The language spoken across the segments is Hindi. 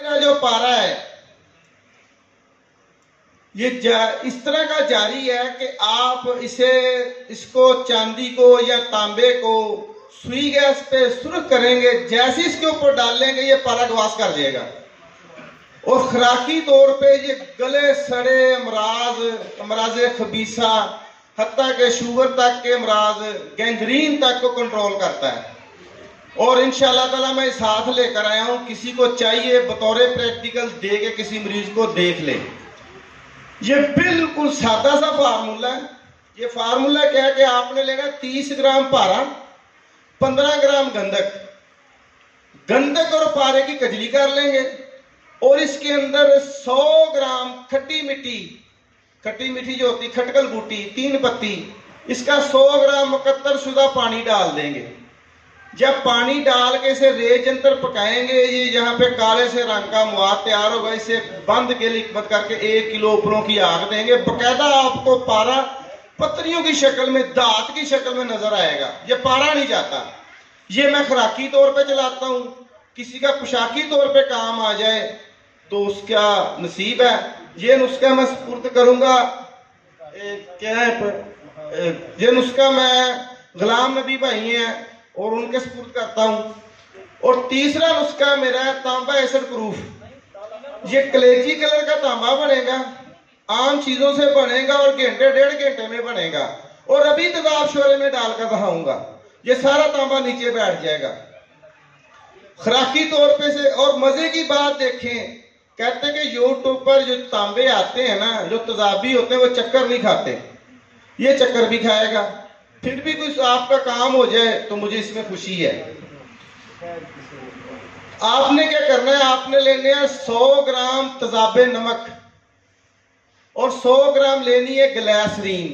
मेरा जो पारा है ये इस तरह का जारी है कि आप इसको चांदी को या तांबे को सुई गैस पे सुर्ख करेंगे, जैसे इसके ऊपर डाल लेंगे ये पारा गवास कर जाएगा। और खुराकी तौर पे ये गले सड़े अमराज खबीसा, हत्ता के शुगर तक के अमराज, गैंग्रीन तक को कंट्रोल करता है। और इंशाअल्लाह ताला मैं इस हाथ लेकर आया हूं, किसी को चाहिए बतौर प्रैक्टिकल दे के किसी मरीज को देख ले। ये बिल्कुल सादा सा फार्मूला है। ये फार्मूला क्या है कि आपने लेना 30 ग्राम पारा, 15 ग्राम गंधक और पारे की कजली कर लेंगे और इसके अंदर 100 ग्राम खट्टी मीठी जो होती खटकल बूटी 3 पत्ती, इसका 100 ग्राम मुकत्तर शुदा पानी डाल देंगे। जब पानी डाल के इसे रेत जंतर पकाएंगे, ये यहाँ पे काले से रंग का मुआद तैयार होगा। इसे बंद के लिखमत करके 1 किलो ऊपरों की आग देंगे। बकायदा आपको पारा पत्रियों की शक्ल में, दांत की शक्ल में नजर आएगा। ये पारा नहीं जाता। ये मैं खुराकी तौर पे चलाता हूँ, किसी का पोशाकी तौर पे काम आ जाए तो उसका नसीब है। ये नुस्खा मैं सुपुर्द करूंगा, क्या है ये नुस्खा मैं गुलाम नबी भाई हैं और उनके सुपुर्द करता हूं। और तीसरा नुस्खा मेरा है तांबा एसिड प्रूफ। ये कलेजी कलर का तांबा बनेगा, आम चीजों से बनेगा और घंटे 1.5 घंटे में बनेगा। और अभी तेजाब शोरे में डालकर दिखाऊंगा, ये सारा तांबा नीचे बैठ जाएगा खुराकी तौर पे से। और मजे की बात देखें, कहते हैं कि यूट्यूब पर जो तांबे आते हैं ना, जो तेजाबी होते हैं, वो चक्कर नहीं खाते। ये चक्कर भी खाएगा। फिर भी कुछ आपका काम हो जाए तो मुझे इसमें खुशी है। आपने क्या करना है, आपने लेने हैं 100 ग्राम तेजाबे नमक और 100 ग्राम लेनी है ग्लासरीन।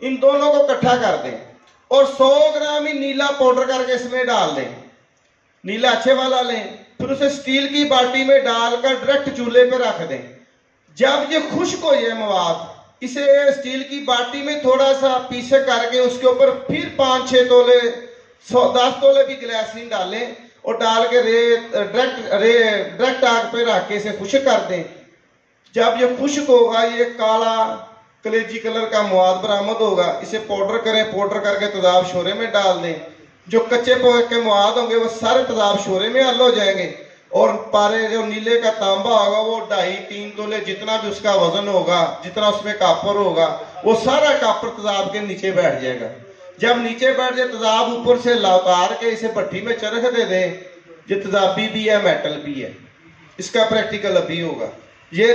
इन दोनों को इकट्ठा कर दें और 100 ग्राम ही नीला पाउडर करके इसमें डाल दें। नीला अच्छे वाला लें, फिर उसे स्टील की बाल्टी में डालकर डायरेक्ट चूल्हे पे रख दें। जब ये खुश्क हो जाए मवाद, इसे स्टील की बाल्टी में थोड़ा सा पीसे करके उसके ऊपर फिर 5-6 तोले 10 तोले भी ग्लासरीन डालें और डाल के डायरेक्ट आग पे रख के इसे खुश्क कर दें। जब ये खुश्क होगा, ये काला कलेजी कलर का मवाद बरामद होगा। इसे पाउडर करें, पाउडर करके तेजाब शोरे में डाल दें। जो कच्चे के मवाद होंगे वो सारे तेजाब शोरे में हल हो जाएंगे। और पारे जो नीले का तांबा होगा वो 2.5-3 तोले, जितना भी उसका वजन होगा, जितना उसमें कापर होगा, वो सारा कापर तेजाब के नीचे बैठ जाएगा। जब नीचे बैठ जाए, तेजाब ऊपर से उतार के इसे भट्टी में चरख दे दें। ये तेजाबी भी है, मेटल भी है। इसका प्रैक्टिकल अभी होगा। ये